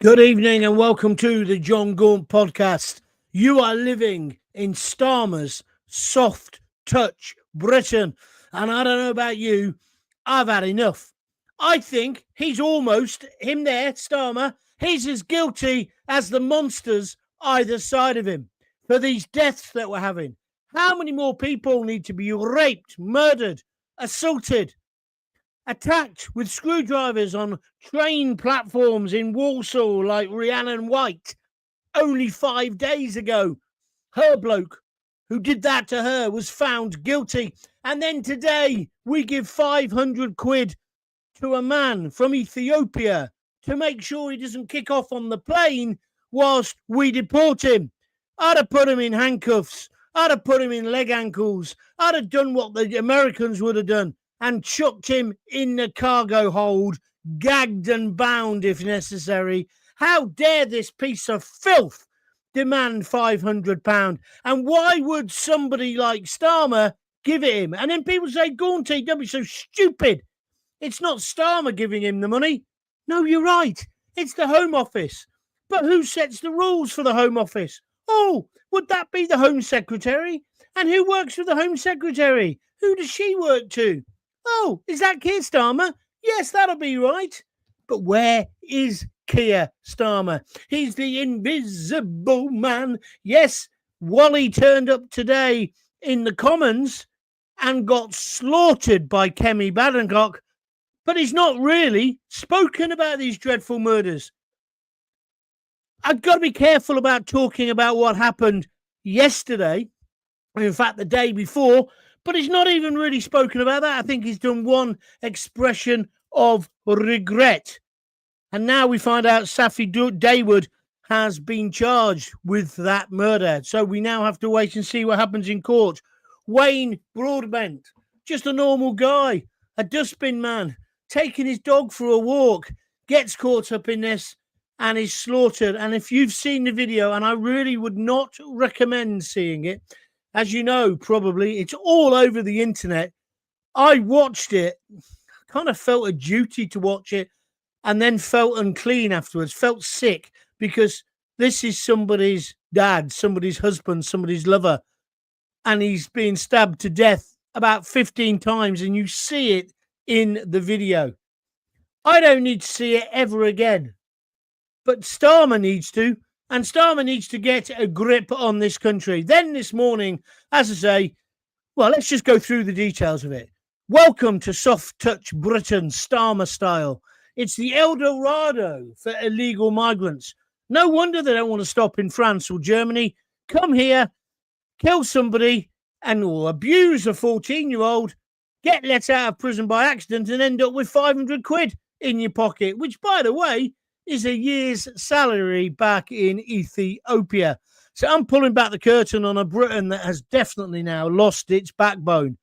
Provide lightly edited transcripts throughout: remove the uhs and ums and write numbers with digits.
Good evening and welcome to the John Gaunt podcast. You are living in Starmer's soft touch Britain. And I don't know about you, I've had enough. I think he's almost, him there, Starmer, he's as guilty as the monsters either side of him for these deaths that we're having. How many more people need to be raped, murdered, assaulted, attacked with screwdrivers on train platforms in Warsaw like Rhiannon White only 5 days ago? Her bloke who did that to her was found guilty. And then today we give 500 quid to a man from Ethiopia to make sure he doesn't kick off on the plane whilst we deport him. I'd have put him in handcuffs. I'd have put him in leg ankles. I'd have done what the Americans would have done and chucked him in the cargo hold, gagged and bound if necessary. How dare this piece of filth demand £500? And why would somebody like Starmer give it him? And then people say, Gaunty, don't be so stupid. It's not Starmer giving him the money. No, you're right. It's the Home Office. But who sets the rules for the Home Office? Oh, would that be the Home Secretary? And who works for the Home Secretary? Who does she work to? Oh, is that Keir Starmer? Yes, that'll be right. But where is Keir Starmer? He's the invisible man. Yes, Wally turned up today in the Commons and got slaughtered by Kemi Badenoch, but he's not really spoken about these dreadful murders. I've got to be careful about talking about what happened yesterday, in fact, the day before, but he's not even really spoken about that. I think he's done one expression of regret. And now we find out Safi Dawood has been charged with that murder. So we now have to wait and see what happens in court. Wayne Broadbent, just a normal guy, a dustbin man, taking his dog for a walk, gets caught up in this and is slaughtered. And if you've seen the video, and I really would not recommend seeing it, as you know, probably, it's all over the internet. I watched it, kind of felt a duty to watch it, and then felt unclean afterwards, felt sick, because this is somebody's dad, somebody's husband, somebody's lover, and he's being stabbed to death about 15 times, and you see it in the video. I don't need to see it ever again, but Starmer needs to. And Starmer needs to get a grip on this country. Then this morning, as I say, well, let's just go through the details of it. Welcome to Soft Touch Britain, Starmer style. It's the Eldorado for illegal migrants. No wonder they don't want to stop in France or Germany. Come here, kill somebody, and or abuse a 14-year-old, get let out of prison by accident, and end up with 500 quid in your pocket, which, by the way, is a year's salary back in Ethiopia. So I'm pulling back the curtain on a Britain that has definitely now lost its backbone.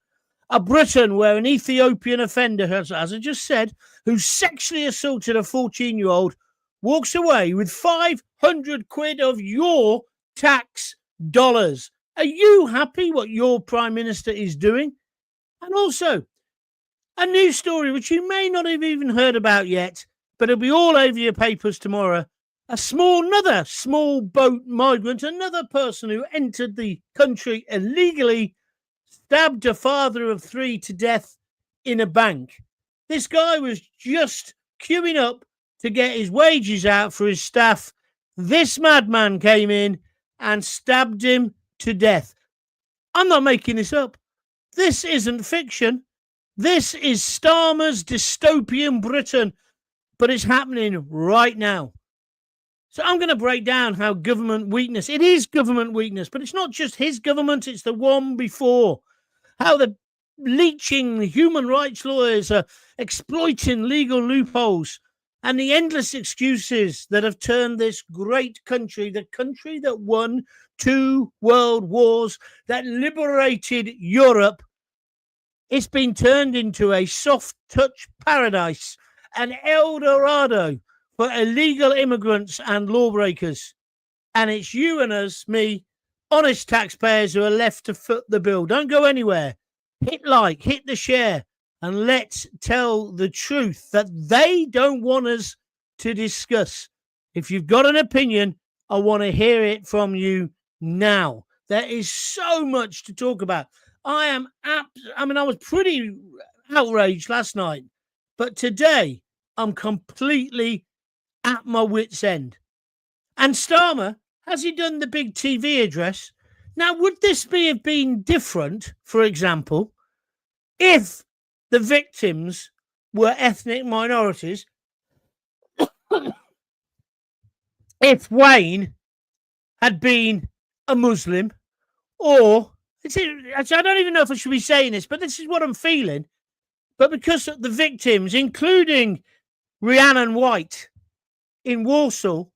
A Britain where an Ethiopian offender, as I just said, who sexually assaulted a 14-year-old, walks away with 500 quid of your tax dollars. Are you happy what your Prime Minister is doing? And also, a news story which you may not have even heard about yet, but it'll be all over your papers tomorrow. Another small boat migrant, another person who entered the country illegally, stabbed a father of three to death in a bank. This guy was just queuing up to get his wages out for his staff. This madman came in and stabbed him to death. I'm not making this up. This isn't fiction. This is Starmer's dystopian Britain. But it's happening right now. So I'm going to break down how government weakness, it is government weakness, but it's not just his government, it's the one before. How the leeching human rights lawyers are exploiting legal loopholes and the endless excuses that have turned this great country, the country that won 2 world wars, that liberated Europe, it's been turned into a soft touch paradise. An Eldorado for illegal immigrants and lawbreakers. And it's you and us, me, honest taxpayers who are left to foot the bill. Don't go anywhere. Hit like, hit the share, and let's tell the truth that they don't want us to discuss. If you've got an opinion, I want to hear it from you now. There is so much to talk about. I was pretty outraged last night, but today I'm completely at my wit's end. And Starmer, has he done the big TV address? Now, would this have been different, for example, if the victims were ethnic minorities? If Wayne had been a Muslim, or I don't even know if I should be saying this, but this is what I'm feeling. But because the victims, including Rhiannon White in Warsaw,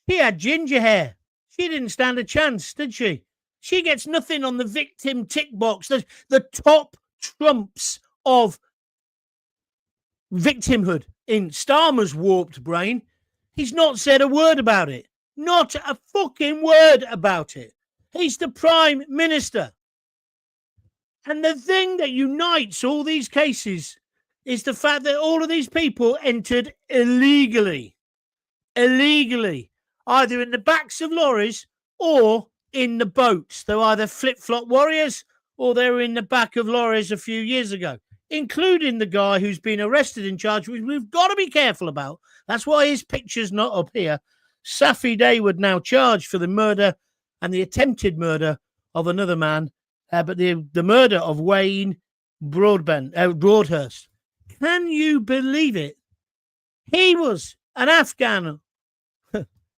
she had ginger hair. She didn't stand a chance, did she? She gets nothing on the victim tick box. The top trumps of victimhood in Starmer's warped brain. He's not said a word about it. Not a fucking word about it. He's the Prime Minister. And the thing that unites all these cases is the fact that all of these people entered illegally. Illegally. Either in the backs of lorries or in the boats. They're either flip-flop warriors or they were in the back of lorries a few years ago, including the guy who's been arrested in charge, which we've got to be careful about. That's why his picture's not up here. Safi Dawood now charged for the murder and the attempted murder of another man, but the murder of Wayne Broadhurst. Can you believe it? He was an Afghan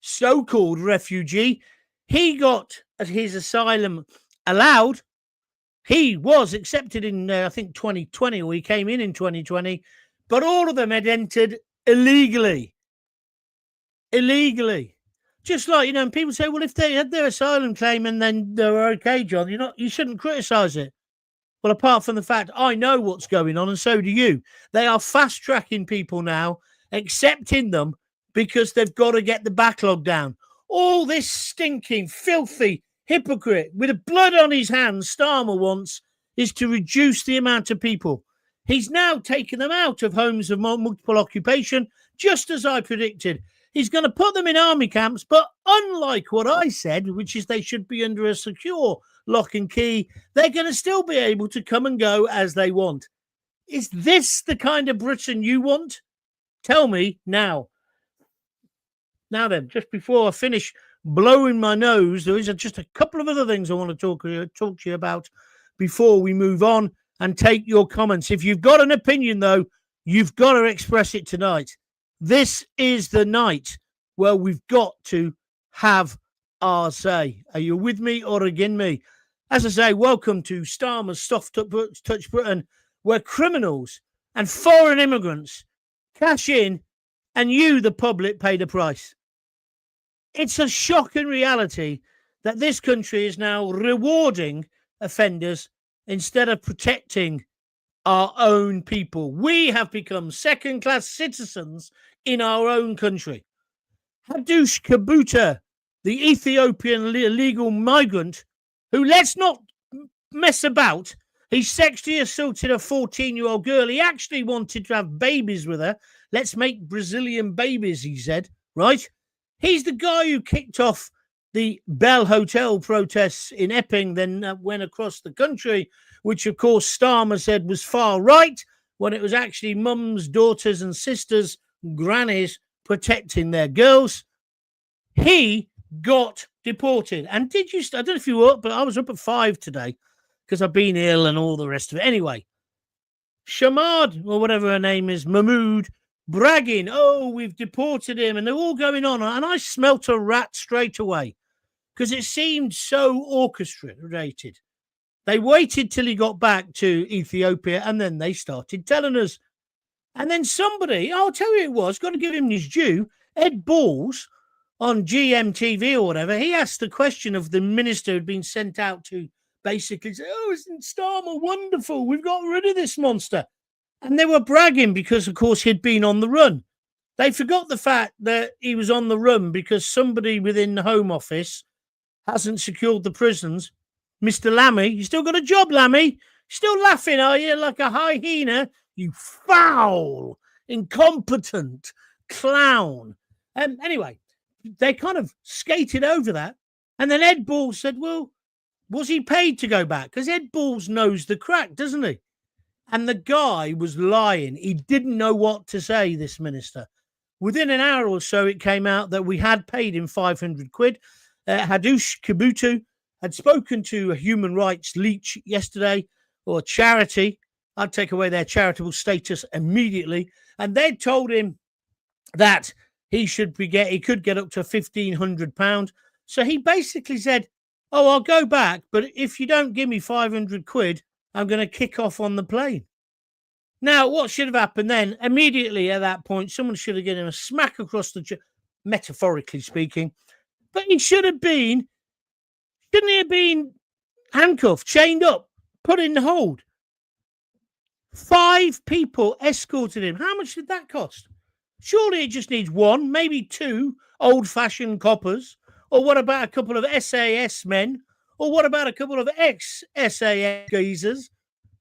so-called refugee. He got his asylum allowed. He was accepted in, I think, 2020, or he came in 2020, but all of them had entered illegally. Illegally. Just like, and people say, well, if they had their asylum claim and then they were okay, John, you shouldn't criticise it. Well, apart from the fact I know what's going on, and so do you. They are fast-tracking people now, accepting them because they've got to get the backlog down. All this stinking, filthy hypocrite with the blood on his hands Starmer wants is to reduce the amount of people. He's now taken them out of homes of multiple occupation, just as I predicted. He's going to put them in army camps, but unlike what I said, which is they should be under a secure lock and key, they're going to still be able to come and go as they want. Is this the kind of Britain you want? Tell me now. Now then, just before I finish blowing my nose, there is just a couple of other things I want to talk to you about before we move on and take your comments. If you've got an opinion, though, you've got to express it tonight. This is the night where we've got to have our say. Are you with me or against me? As I say, welcome to Starmer's Soft Touch Britain, where criminals and foreign immigrants cash in and you, the public, pay the price. It's a shocking reality that this country is now rewarding offenders instead of protecting our own people. We have become second-class citizens in our own country. Hadush Kebatu, the Ethiopian illegal migrant, who, let's not mess about, he sexually assaulted a 14-year-old girl. He actually wanted to have babies with her. Let's make Brazilian babies, he said, right? He's the guy who kicked off the Bell Hotel protests in Epping, then went across the country, which, of course, Starmer said was far right, when it was actually mums, daughters and sisters, grannies protecting their girls. He got deported. And I don't know if you were up, but I was up at 5 today because I've been ill and all the rest of it. Anyway, Shamad, or whatever her name is, Mahmood, bragging, oh, we've deported him, and they're all going on. And I smelt a rat straight away because it seemed so orchestrated. They waited till he got back to Ethiopia, and then they started telling us. And then somebody, I'll tell you it was, got to give him his due, Ed Balls on GMTV or whatever, he asked the question of the minister who'd been sent out to basically say, oh, isn't Starmer wonderful? We've got rid of this monster. And they were bragging because, of course, he'd been on the run. They forgot the fact that he was on the run because somebody within the Home Office hasn't secured the prisons. Mr. Lammy, you still got a job, Lammy? Still laughing, are you, like a hyena? You foul, incompetent clown. Anyway, they kind of skated over that. And then Ed Balls said, well, was he paid to go back? Because Ed Balls knows the crack, doesn't he? And the guy was lying. He didn't know what to say, this minister. Within an hour or so, it came out that we had paid him 500 quid. Hadush Kebatu had spoken to a human rights leech yesterday, or charity. I'd take away their charitable status immediately. And they'd told him that he could get up to £1,500. So he basically said, oh, I'll go back, but if you don't give me 500 quid, I'm going to kick off on the plane. Now, what should have happened then? Immediately at that point, someone should have given him a smack across the metaphorically speaking. But shouldn't he have been handcuffed, chained up, put in the hold? 5 people escorted him. How much did that cost? Surely it just needs 1, maybe 2 old-fashioned coppers. Or what about a couple of SAS men? Or what about a couple of ex-SAS geezers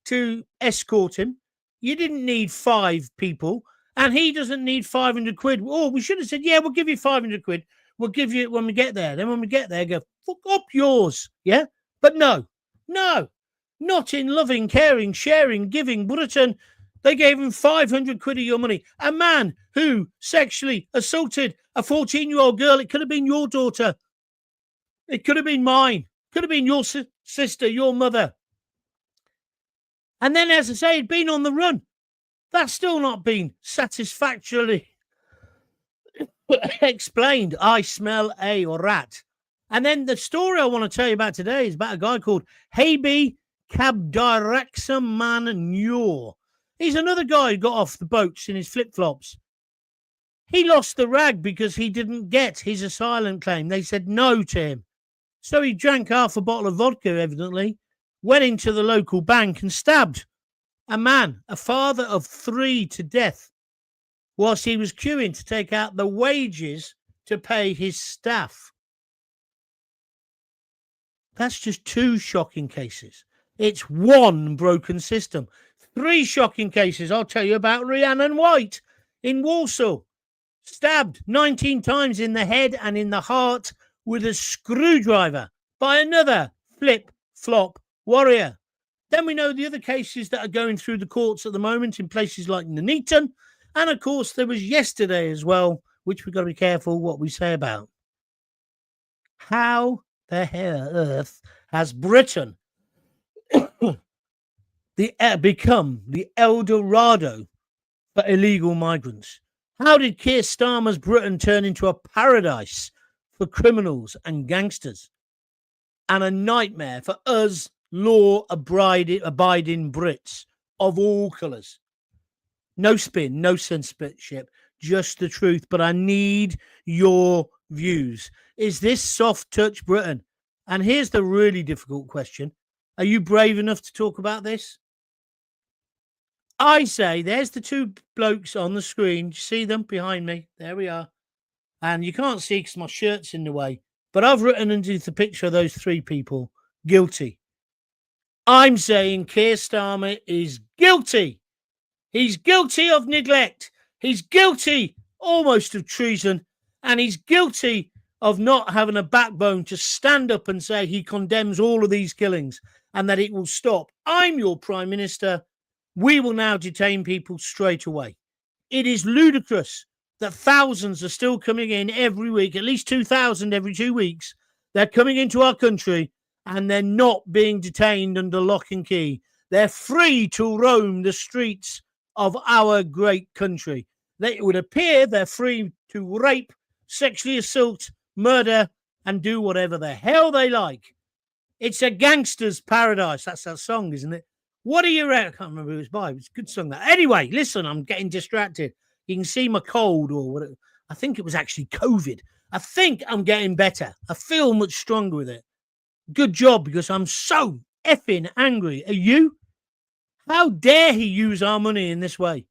to escort him? You didn't need 5 people, and he doesn't need 500 quid. Oh, we should have said, yeah, we'll give you 500 quid. We'll give you it when we get there. Then when we get there, go, fuck up yours, yeah? But no, not in loving, caring, sharing, giving Britain. They gave him 500 quid of your money. A man who sexually assaulted a 14-year-old girl. It could have been your daughter. It could have been mine. Could have been your sister, your mother. And then, as I say, he'd been on the run. That's still not been satisfactorily explained. I smell a rat. And then the story I want to tell you about today is about a guy called Haybe Cabdiraxmaan Nur. He's another guy who got off the boats in his flip-flops. He lost the rag because he didn't get his asylum claim. They said no to him. So he drank half a bottle of vodka, evidently, went into the local bank and stabbed a man, a father of 3, to death, whilst he was queuing to take out the wages to pay his staff. That's just 2 shocking cases. It's 1 broken system. 3 shocking cases. I'll tell you about Rhiannon White in Warsaw. Stabbed 19 times in the head and in the heart with a screwdriver by another flip-flop warrior. Then we know the other cases that are going through the courts at the moment in places like Nuneaton. And, of course, there was yesterday as well, which we've got to be careful what we say about. How the earth has Britain become the Eldorado for illegal migrants? How did Keir Starmer's Britain turn into a paradise for criminals and gangsters and a nightmare for us law-abiding Brits of all colours? No spin, no censorship, just the truth. But I need your views. Is this soft touch Britain? And here's the really difficult question. Are you brave enough to talk about this? I say, there's the 2 blokes on the screen. You see them behind me? There we are. And you can't see because my shirt's in the way. But I've written underneath the picture of those 3 people, guilty. I'm saying Keir Starmer is guilty. He's guilty of neglect. He's guilty almost of treason. And he's guilty of not having a backbone to stand up and say he condemns all of these killings and that it will stop. I'm your Prime Minister. We will now detain people straight away. It is ludicrous that thousands are still coming in every week, at least 2,000 every 2 weeks. They're coming into our country and they're not being detained under lock and key. They're free to roam the streets of our great country. It would appear they're free to rape, sexually assault, murder, and do whatever the hell they like. It's a gangster's paradise. That's that song, isn't it? What do you reckon? I can't remember who it's by. It's a good song. That. Anyway, listen, I'm getting distracted. You can see my cold, or what? I think it was actually COVID. I think I'm getting better. I feel much stronger with it. Good job, because I'm so effing angry. Are you? How dare he use our money in this way?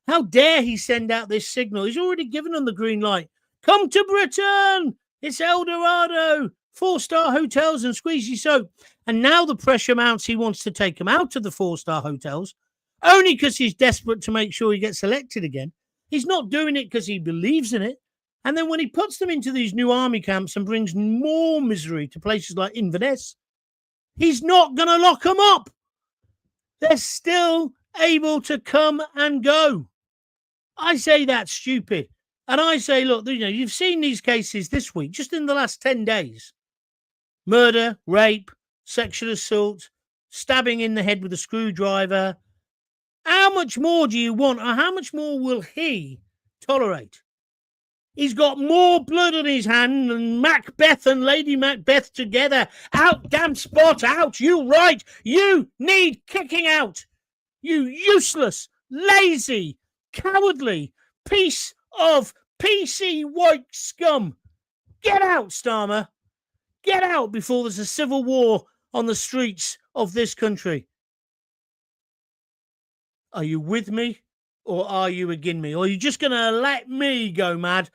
How dare he send out this signal? He's already given them the green light. Come to Britain. It's Eldorado. 4-star hotels and squeezy soap. And now the pressure mounts. He wants to take them out of the 4-star hotels only because he's desperate to make sure he gets elected again. He's not doing it because he believes in it. And then when he puts them into these new army camps and brings more misery to places like Inverness, he's not going to lock them up. They're still able to come and go. I say that's stupid. And I say, look, you've seen these cases this week, just in the last 10 days. Murder, rape, sexual assault, stabbing in the head with a screwdriver. How much more do you want, or how much more will he tolerate? He's got more blood on his hand than Macbeth and Lady Macbeth together. Out, damn spot, out. You right. You need kicking out. You useless, lazy, cowardly piece of PC white scum. Get out, Starmer. Get out before there's a civil war on the streets of this country. Are you with me or are you against me? Or are you just going to let me go mad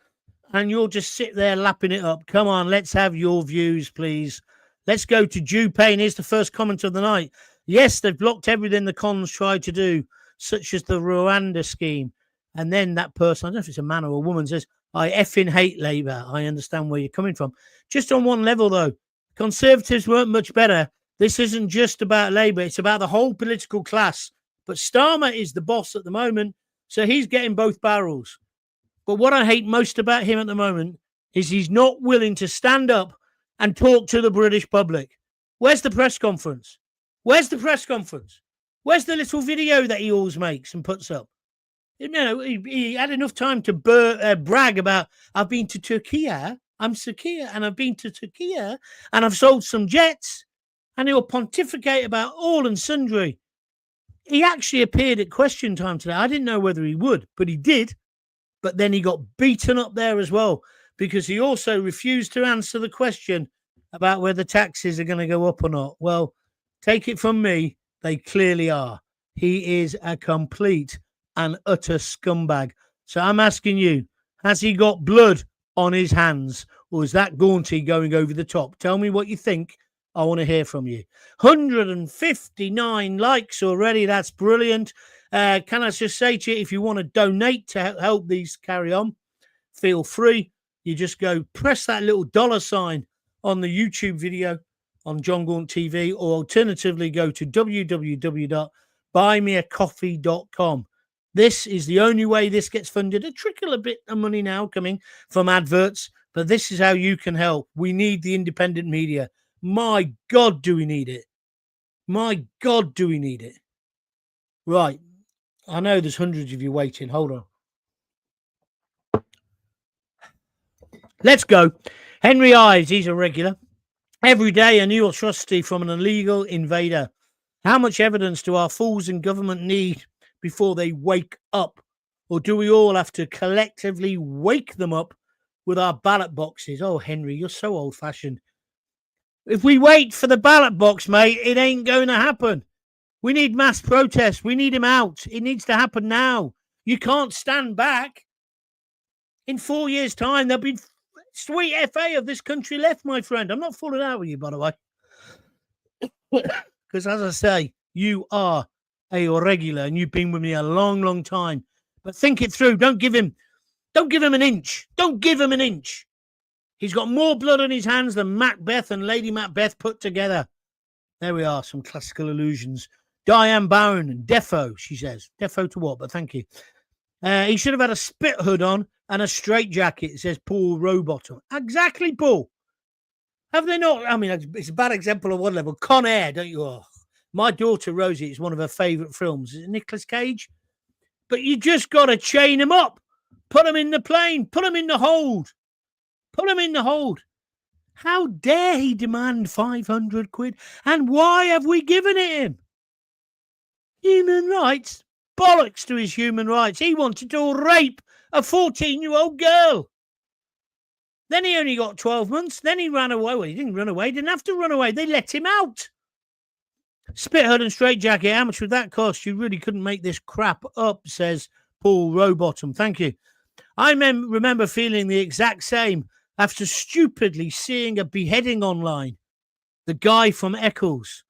and you'll just sit there lapping it up? Come on, let's have your views, please. Let's go to Jew Payne. Here's the first comment of the night. Yes, they've blocked everything the cons tried to do, such as the Rwanda scheme. And then that person, I don't know if it's a man or a woman, says, I effing hate Labour. I understand where you're coming from. Just on one level, though, Conservatives weren't much better. This isn't just about Labour. It's about the whole political class. But Starmer is the boss at the moment, so he's getting both barrels. But what I hate most about him at the moment is he's not willing to stand up and talk to the British public. Where's the press conference? Where's the press conference? Where's the little video that he always makes and puts up? He had enough time to brag about, I've been to Turkey, I'm Turkey, and I've been to Turkey, and I've sold some jets, and he'll pontificate about all and sundry. He actually appeared at question time today. I didn't know whether he would, but he did. But then he got beaten up there as well, because he also refused to answer the question about whether taxes are going to go up or not. Well, take it from me, they clearly are. He is a complete and utter scumbag. So I'm asking you, has he got blood on his hands, or is that Gaunty going over the top? Tell me what you think. I want to hear from you. 159 likes already. That's brilliant. Can I just say to you, if you want to donate to help these carry on, feel free. You just go press that little $ on the YouTube video on John Gaunt TV, or alternatively go to www.buymeacoffee.com. This is the only way this gets funded. A trickle a bit of money now coming from adverts, but this is how you can help. We need the independent media. My God, do we need it? My God, do we need it? Right. I know there's hundreds of you waiting. Hold on. Let's go. Henry Ives, he's a regular. Every day, a new atrocity from an illegal invader. How much evidence do our fools in government need before they wake up? Or do we all have to collectively wake them up with our ballot boxes? Oh, Henry, you're so old-fashioned. If we wait for the ballot box, mate, it ain't going to happen. We need mass protests. We need him out. It needs to happen now. You can't stand back. In 4 years' time, there'll be sweet FA of this country left, my friend. I'm not falling out with you, by the way. Because, as I say, you are a regular and you've been with me a long, long time. But think it through. Don't give him an inch. Don't give him an inch. He's got more blood on his hands than Macbeth and Lady Macbeth put together. There we are, some classical allusions. Diane Bowen and Defo, she says. Defo to what? But thank you. He should have had a spit hood on and a straight jacket, says Paul Rowbottom. Exactly, Paul. Have they not? I mean, it's a bad example of one level. Con Air, don't you? Oh, my daughter, Rosie, it's one of her favourite films. Is it Nicolas Cage? But you just got to chain him up. Put him in the plane. Put him in the hold. Put him in the hold. How dare he demand 500 quid? And why have we given it him? Human rights? Bollocks to his human rights. He wanted to rape a 14-year-old girl. Then he only got 12 months. Then he ran away. Well, he didn't run away. He didn't have to run away. They let him out. Spit hood and straight jacket. How much would that cost? You really couldn't make this crap up, says Paul Rowbottom. Thank you. I remember feeling the exact same after stupidly seeing a beheading online. The guy from Eccles.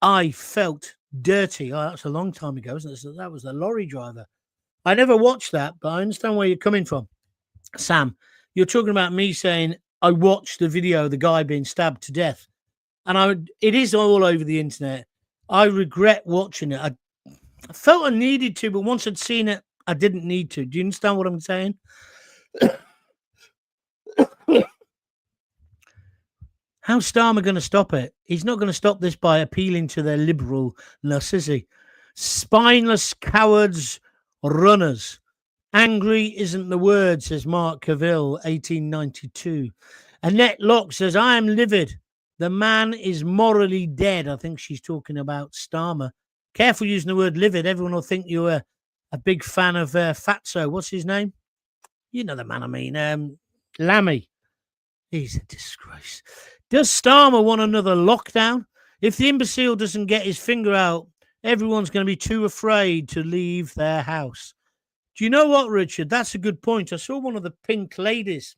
I felt dirty. Oh, that's a long time ago, isn't it? So that was the lorry driver. I never watched that, but I understand where you're coming from. Sam, you're talking about me saying I watched the video of the guy being stabbed to death. And it is all over the internet. I regret watching it. I felt I needed to, but once I'd seen it, I didn't need to. Do you understand what I'm saying? How's Starmer going to stop it? He's not going to stop this by appealing to their liberalness, is he? Spineless cowards, runners. Angry isn't the word, says Mark Cavill, 1892. Annette Locke says, I am livid. The man is morally dead. I think she's talking about Starmer. Careful using the word livid. Everyone will think you're a big fan of Fatso. What's his name? You know the man I mean. Lammy. He's a disgrace. Does Starmer want another lockdown? If the imbecile doesn't get his finger out, everyone's going to be too afraid to leave their house. Do you know what, Richard? That's a good point. I saw one of the pink ladies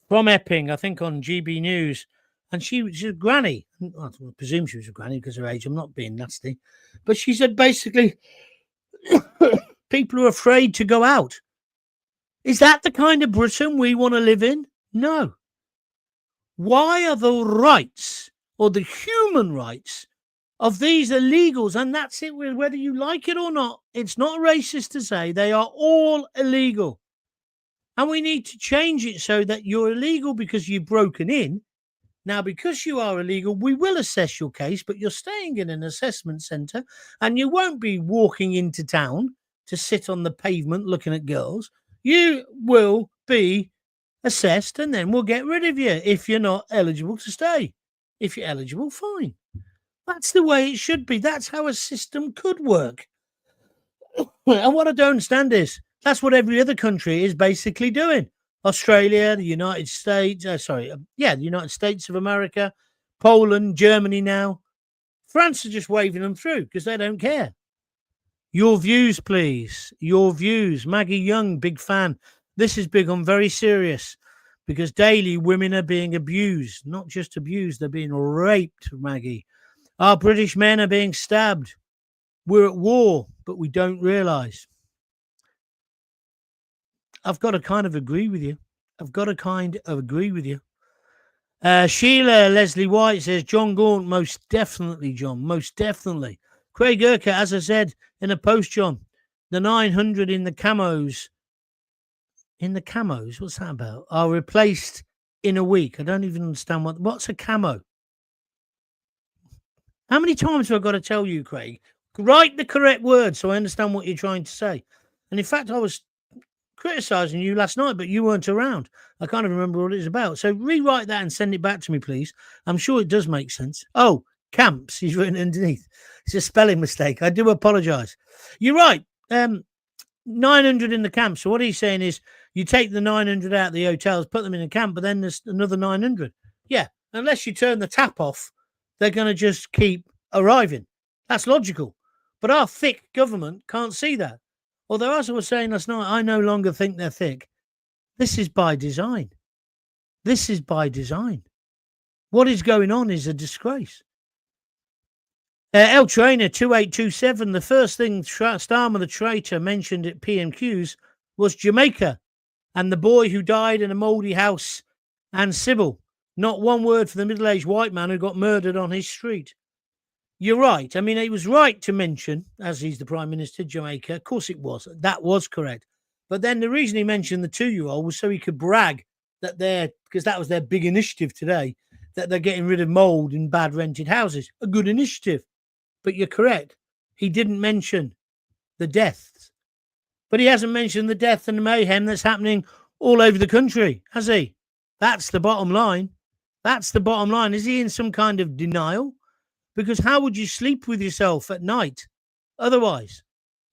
from Epping, I think on GB News, and she's a granny. I presume she was a granny because of her age. I'm not being nasty. But she said basically people are afraid to go out. Is that the kind of Britain we want to live in? No. Why are the rights or the human rights of these illegals, and that's it, whether you like it or not, it's not racist to say they are all illegal. And we need to change it so that you're illegal because you've broken in. Now, because you are illegal, we will assess your case, but you're staying in an assessment centre and you won't be walking into town to sit on the pavement looking at girls. You will be assessed and then we'll get rid of you if you're not eligible to stay. If you're eligible, fine. That's the way it should be. That's how a system could work. And what I don't understand is that's what every other country is basically doing. Australia, the United States, the United States of America, Poland, Germany now. France are just waving them through because they don't care. Your views, please. Your views. Maggie Young, big fan. This is big. I'm very serious because daily women are being abused. Not just abused, they're being raped, Maggie. Our British men are being stabbed. We're at war, but we don't realise. I've got to kind of agree with you. Sheila Leslie White says, John Gaunt, most definitely, John, most definitely. Craig Urquhart, as I said in a post, John, the 900 in the camos, what's that about, are replaced in a week. I don't even understand what's a camo. How many times have I got to tell you, Craig? Write the correct word so I understand what you're trying to say. And in fact, I was criticising you last night, but you weren't around. I can't even remember what it's about. So rewrite that and send it back to me, please. I'm sure it does make sense. Oh, camps, he's written underneath. It's a spelling mistake. I do apologise. You're right. 900 in the camp. So what he's saying is you take the 900 out of the hotels, put them in a camp, but then there's another 900. Yeah, unless you turn the tap off, they're going to just keep arriving. That's logical. But our thick government can't see that. Although, as I was saying last night, I no longer think they're thick. This is by design. This is by design. What is going on is a disgrace. El Trainer 2827, the first thing Starmer the traitor mentioned at PMQs was Jamaica and the boy who died in a mouldy house and Sybil. Not one word for the middle-aged white man who got murdered on his street. You're right. I mean, it was right to mention, as he's the Prime Minister, Jamaica. Of course it was. That was correct. But then the reason he mentioned the 2-year-old was so he could brag that because that was their big initiative today, that they're getting rid of mould in bad rented houses. A good initiative. But you're correct. He didn't mention the deaths. But he hasn't mentioned the death and the mayhem that's happening all over the country, has he? That's the bottom line. That's the bottom line. Is he in some kind of denial? Because how would you sleep with yourself at night otherwise?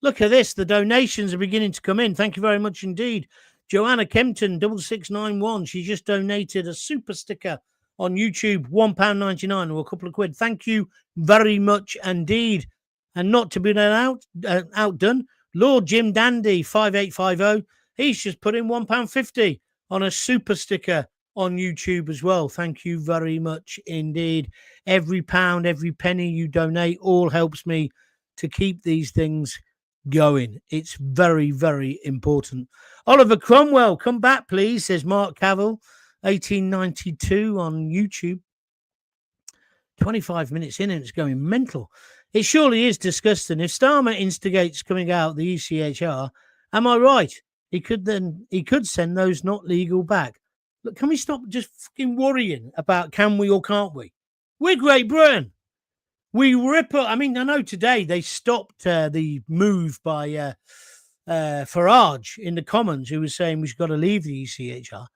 Look at this. The donations are beginning to come in. Thank you very much indeed. Joanna Kempton, 6691. She just donated a super sticker on YouTube, £1.99 or a couple of quid. Thank you very much indeed. And not to be outdone, Lord Jim Dandy, 5850. He's just put in £1.50 on a super sticker on YouTube as well. Thank you very much indeed. Every pound, every penny you donate all helps me to keep these things going. It's very, very important. Oliver Cromwell, come back, please, says Mark Cavill, 1892 on YouTube. 25 minutes in and it's going mental. It surely is disgusting. If Starmer instigates coming out the ECHR, am I right? He could send those not legal back. Look, can we stop just fucking worrying about can we or can't we? We're Great Britain. We rip up. I mean, I know today they stopped the move by Farage in the Commons, who was saying we've got to leave the ECHR.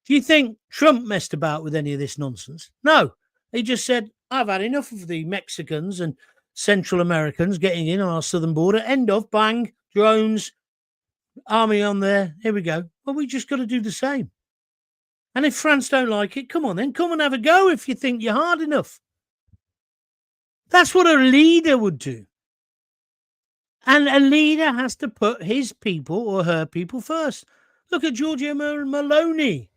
Do you think Trump messed about with any of this nonsense? No. He just said, I've had enough of the Mexicans and Central Americans getting in on our southern border. End of, bang, drones, army on there. Here we go. Well, we just got to do the same. And if France don't like it, come on then. Come and have a go if you think you're hard enough. That's what a leader would do. And a leader has to put his people or her people first. Look at Giorgia Meloni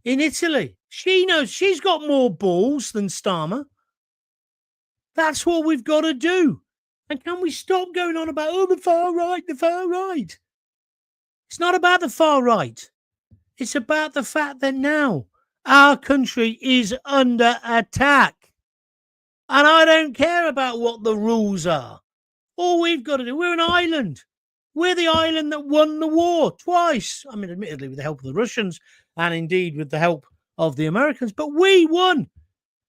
in Italy. She knows she's got more balls than Starmer. That's what we've got to do. And can we stop going on about, the far right, the far right? It's not about the far right. It's about the fact that now our country is under attack. And I don't care about what the rules are. All we've got to do, we're an island. We're the island that won the war twice. I mean, admittedly, with the help of the Russians and indeed with the help of the Americans, but we won.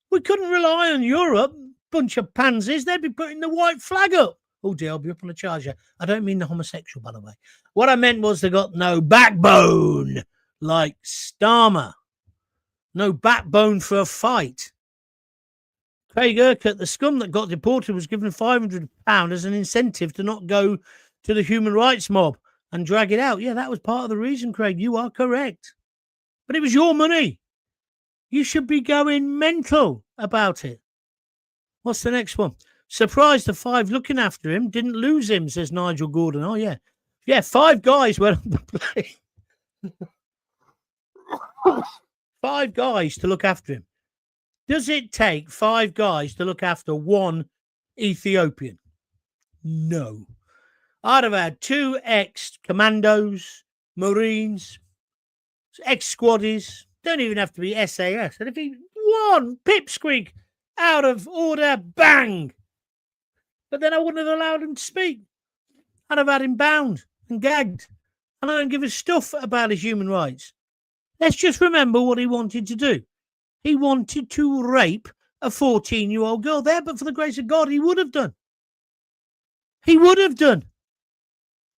We couldn't rely on Europe. Bunch of pansies. They'd be putting the white flag up. Oh dear, I'll be up on a charger. I don't mean the homosexual, by the way. What I meant was they got no backbone, like Starmer. No backbone for a fight. Craig Urquhart, the scum that got deported, was given £500 as an incentive to not go to the human rights mob and drag it out. Yeah, that was part of the reason, Craig. You are correct. But it was your money. You should be going mental about it. What's the next one? Surprised the five looking after him didn't lose him, says Nigel Gordon. Oh, yeah. Yeah, 5 guys went on the plane. 5 guys to look after him. Does it take 5 guys to look after one Ethiopian? No. I'd have had 2 ex-commandos, Marines, ex-squaddies. Don't even have to be SAS. And if he one pipsqueak out of order, bang. But then I wouldn't have allowed him to speak. I'd have had him bound and gagged. And I don't give a stuff about his human rights. Let's just remember what he wanted to do. He wanted to rape a 14-year-old girl there, but for the grace of God, he would have done. He would have done.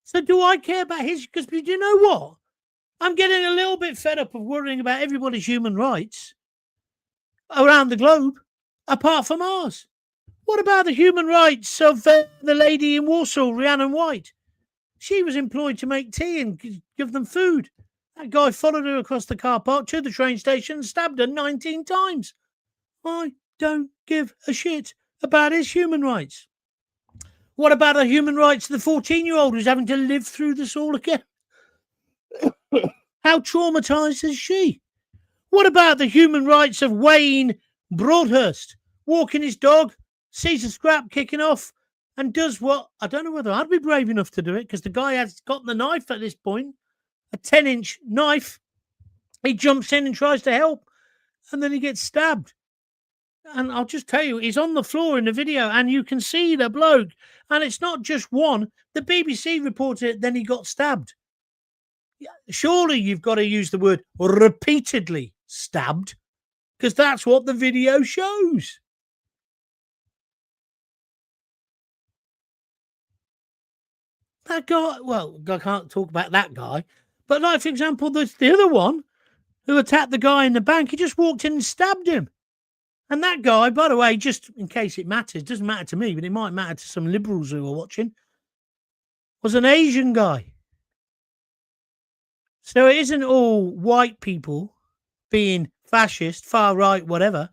So do I care about his? Because do you know what? I'm getting a little bit fed up of worrying about everybody's human rights around the globe, apart from ours. What about the human rights of the lady in Warsaw, Rhiannon White? She was employed to make tea and give them food. That guy followed her across the car park to the train station and stabbed her 19 times. I don't give a shit about his human rights. What about the human rights of the 14-year-old who's having to live through this all again? How traumatized is she? What about the human rights of Wayne Broadhurst, walking his dog, sees a scrap kicking off, and does what? I don't know whether I'd be brave enough to do it, because the guy has got the knife at this point, a 10-inch knife. He jumps in and tries to help, and then he gets stabbed. And I'll just tell you, he's on the floor in the video, and you can see the bloke. And it's not just one. The BBC reported it, then he got stabbed. Surely you've got to use the word repeatedly stabbed, because that's what the video shows. That guy, well, I can't talk about that guy, but like, for example, the other one who attacked the guy in the bank, he just walked in and stabbed him. And that guy, by the way, just in case it matters, doesn't matter to me, but it might matter to some liberals who are watching, was an Asian guy. So it isn't all white people being fascist, far right, whatever.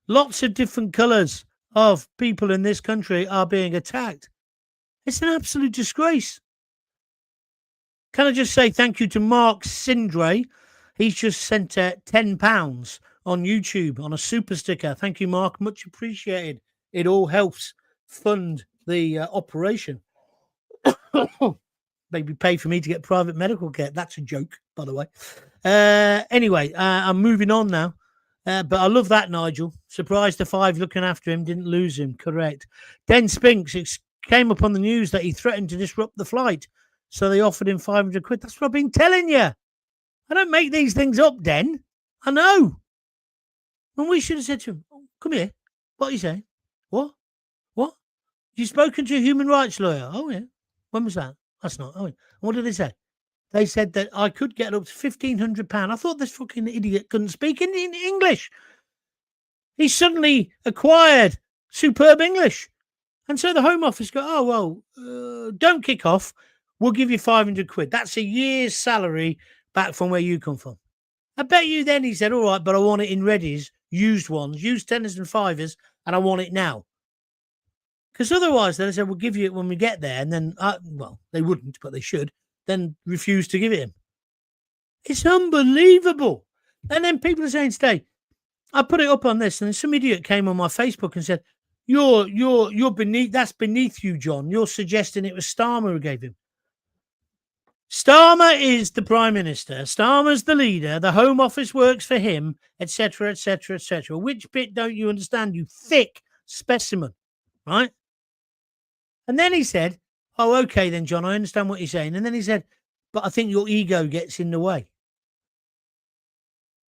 Lots of different colours of people in this country are being attacked. It's an absolute disgrace. Can I just say thank you to Mark Sindre? He's just sent £10 on YouTube on a super sticker. Thank you, Mark. Much appreciated. It all helps fund the operation. maybe pay for me to get private medical care. That's a joke, by the way. Anyway, I'm moving on now. But I love that, Nigel. Surprised the 5 looking after him didn't lose him. Correct. Den Spinks, it came up on the news that he threatened to disrupt the flight. So they offered him 500 quid. That's what I've been telling you. I don't make these things up, Den. I know. And we should have said to him, come here. What are you saying? What? You spoken to a human rights lawyer? Oh, yeah. When was that? Last night. Oh, yeah. What did they say? They said that I could get up to £1,500. I thought this fucking idiot couldn't speak in English. He suddenly acquired superb English. And so the Home Office go, oh, well, don't kick off. We'll give you 500 quid. That's a year's salary back from where you come from. I bet you then he said, all right, but I want it in readies, used ones, used tenors and fivers, and I want it now. Because otherwise, they said, we'll give you it when we get there. And then, well, they wouldn't, but they should. Then refuse to give it him. It's unbelievable. And then people are saying today, I put it up on this, and then some idiot came on my Facebook and said, you're beneath, that's beneath you, John. You're suggesting it was Starmer who gave him. Starmer is the Prime Minister. Starmer's the leader. The Home Office works for him, etc., etc., etc. Which bit don't you understand, you thick specimen, right? And then he said, oh, okay then, John, I understand what you're saying. And then he said, but I think your ego gets in the way.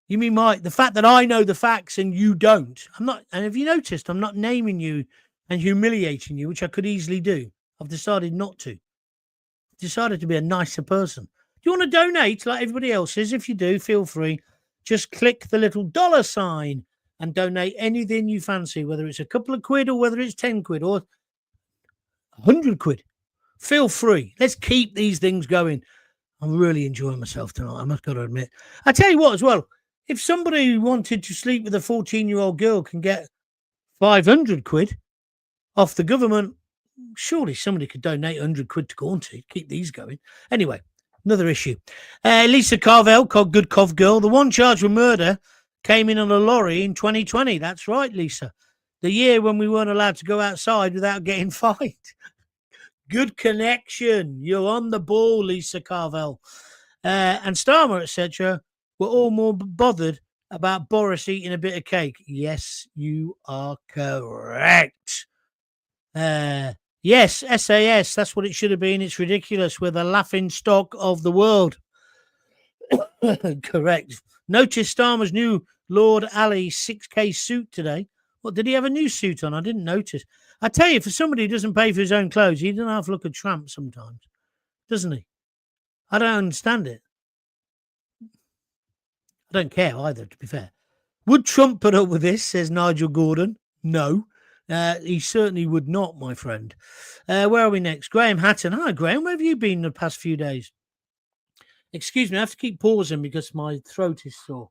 You mean the fact that I know the facts and you don't? I'm not, and have you noticed, I'm not naming you and humiliating you, which I could easily do. I've decided not to. I've decided to be a nicer person. Do you want to donate like everybody else is? If you do, feel free. Just click the little $ and donate anything you fancy, whether it's a couple of quid or whether it's 10 quid or 100 quid. Feel free. Let's keep these things going. I'm really enjoying myself tonight, I must got to admit. I tell you what as well, if somebody wanted to sleep with a 14-year-old girl can get 500 quid off the government, surely somebody could donate 100 quid to Gaunt. Keep these going. Anyway, another issue. Lisa Carvel, good Cov girl, the one charged with murder came in on a lorry in 2020. That's right, Lisa. The year when we weren't allowed to go outside without getting fined. Good connection. You're on the ball, Lisa Carvel. And Starmer, etc., were all more bothered about Boris eating a bit of cake. Yes, you are correct. Yes, SAS, that's what it should have been. It's ridiculous. We're the laughing stock of the world. Correct. Notice Starmer's new Lord Ali 6K suit today. What, did he have a new suit on? I didn't notice. I tell you, for somebody who doesn't pay for his own clothes, he doesn't have to look a tramp sometimes, doesn't he? I don't understand it. I don't care either, to be fair. Would Trump put up with this, says Nigel Gordon? No, he certainly would not, my friend. Where are we next? Graham Hatton. Hi, Graham. Where have you been the past few days? Excuse me, I have to keep pausing because my throat is sore.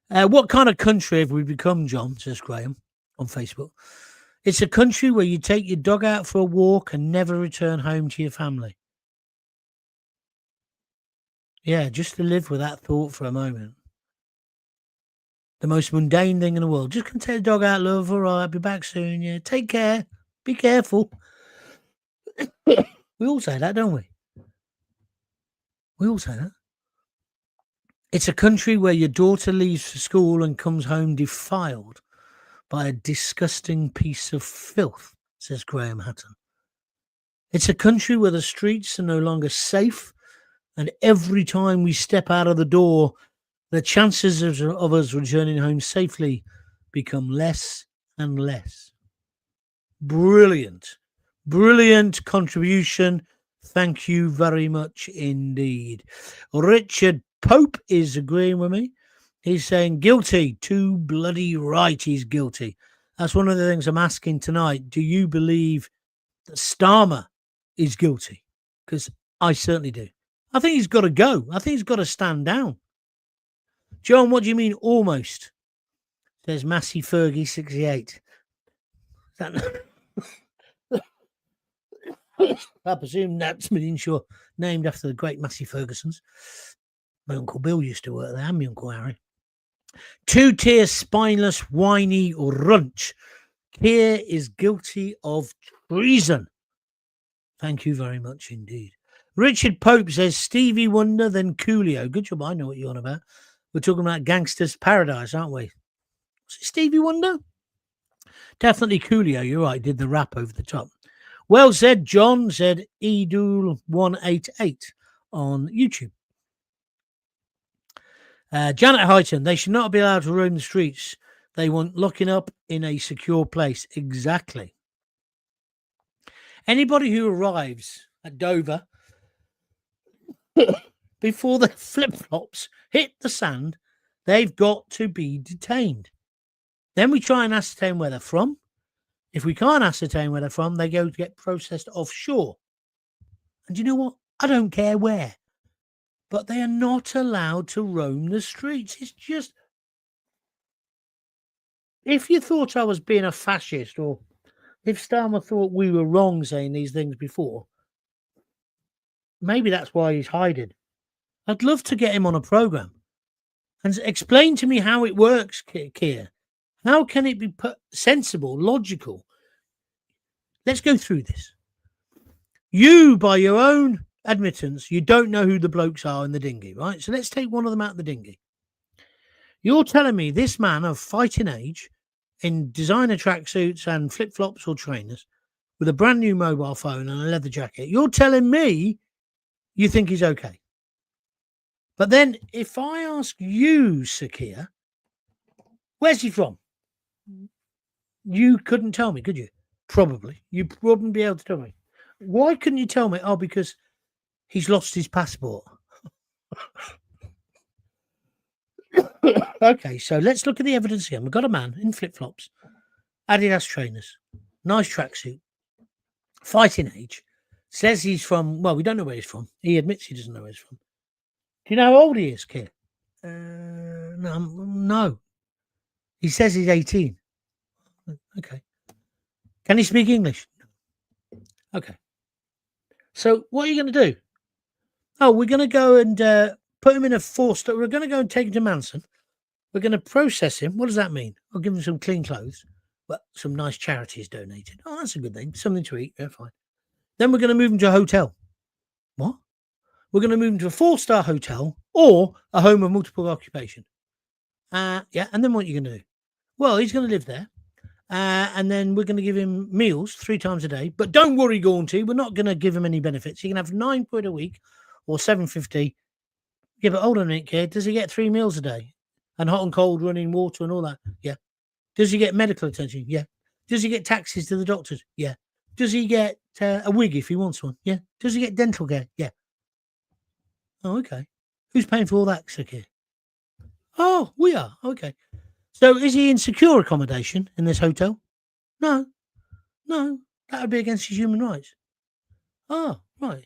What kind of country have we become, John, says Graham on Facebook. It's a country where you take your dog out for a walk and never return home to your family. Yeah, just to live with that thought for a moment. The most mundane thing in the world. Just can take the dog out, love. All right, I'll be back soon. Yeah, take care. Be careful. We all say that, don't we? We all say that. It's a country where your daughter leaves for school and comes home defiled by a disgusting piece of filth, says Graham Hatton. It's a country where the streets are no longer safe, and every time we step out of the door, the chances of us returning home safely become less and less. Brilliant. Brilliant contribution. Thank you very much indeed. Richard Pope is agreeing with me. He's saying guilty. Too bloody right he's guilty. That's one of the things I'm asking tonight. Do you believe that Starmer is guilty? Because I certainly do. I think he's got to go. I think he's got to stand down. John, what do you mean almost? Says Massey Fergie 68. I presume that's named after the great Massey Fergusons. My Uncle Bill used to work there, and my Uncle Harry. Two-tier spineless, whiny runt. Keir is guilty of treason. Thank you very much indeed. Richard Pope says Stevie Wonder, then Coolio. Good job. I know what you're on about. We're talking about Gangster's Paradise, aren't we? Was it Stevie Wonder? Definitely Coolio. You're right. Did the rap over the top. Well said, John, said Edul188 on YouTube. Janet Highton, they should not be allowed to roam the streets. They want locking up in a secure place. Exactly. Anybody who arrives at Dover before the flip-flops hit the sand, they've got to be detained. Then we try and ascertain where they're from. If we can't ascertain where they're from, they go to get processed offshore. And you know what? I don't care where. But they are not allowed to roam the streets. It's just... If you thought I was being a fascist, or if Starmer thought we were wrong saying these things before, maybe that's why he's hiding. I'd love to get him on a programme and explain to me how it works, Keir. How can it be sensible, logical? Let's go through this. You, by your own admittance, you don't know who the blokes are in the dinghy, right? So let's take one of them out of the dinghy. You're telling me this man of fighting age in designer tracksuits and flip-flops or trainers with a brand new mobile phone and a leather jacket, you're telling me you think he's okay. But then if I ask you, Sakir, where's he from? You couldn't tell me, could you? Probably. You wouldn't be able to tell me. Why couldn't you tell me? Oh, because he's lost his passport. Okay, so let's look at the evidence here. We've got a man in flip-flops, Adidas trainers, nice tracksuit, fighting age, says he's from, well, we don't know where he's from. He admits he doesn't know where he's from. Do you know how old he is, kid? No. He says he's 18. Okay. Can he speak English? Okay. So what are you going to do? Oh, we're going to go and put him in a four-star. We're going to go and take him to Manson. We're going to process him. What does that mean? I'll give him some clean clothes. Well, some nice charities donated. Oh, that's a good thing. Something to eat. Yeah, fine. Then we're going to move him to a hotel. What? We're going to move him to a 4-star hotel or a home of multiple occupation. Yeah, and then what are you going to do? Well, he's going to live there. And then we're going to give him meals 3 times a day. But don't worry, Gaunty, we're not going to give him any benefits. He can have £9 a week or £7.50. Yeah, but hold on a minute, kid. Does he get 3 meals a day? And hot and cold running water and all that? Yeah. Does he get medical attention? Yeah. Does he get taxis to the doctors? Yeah. Does he get a wig if he wants one? Yeah. Does he get dental care? Yeah. Oh, okay. Who's paying for all that, Sakir? Oh, we are. Okay. So is he in secure accommodation in this hotel? No. That would be against his human rights. Oh, right.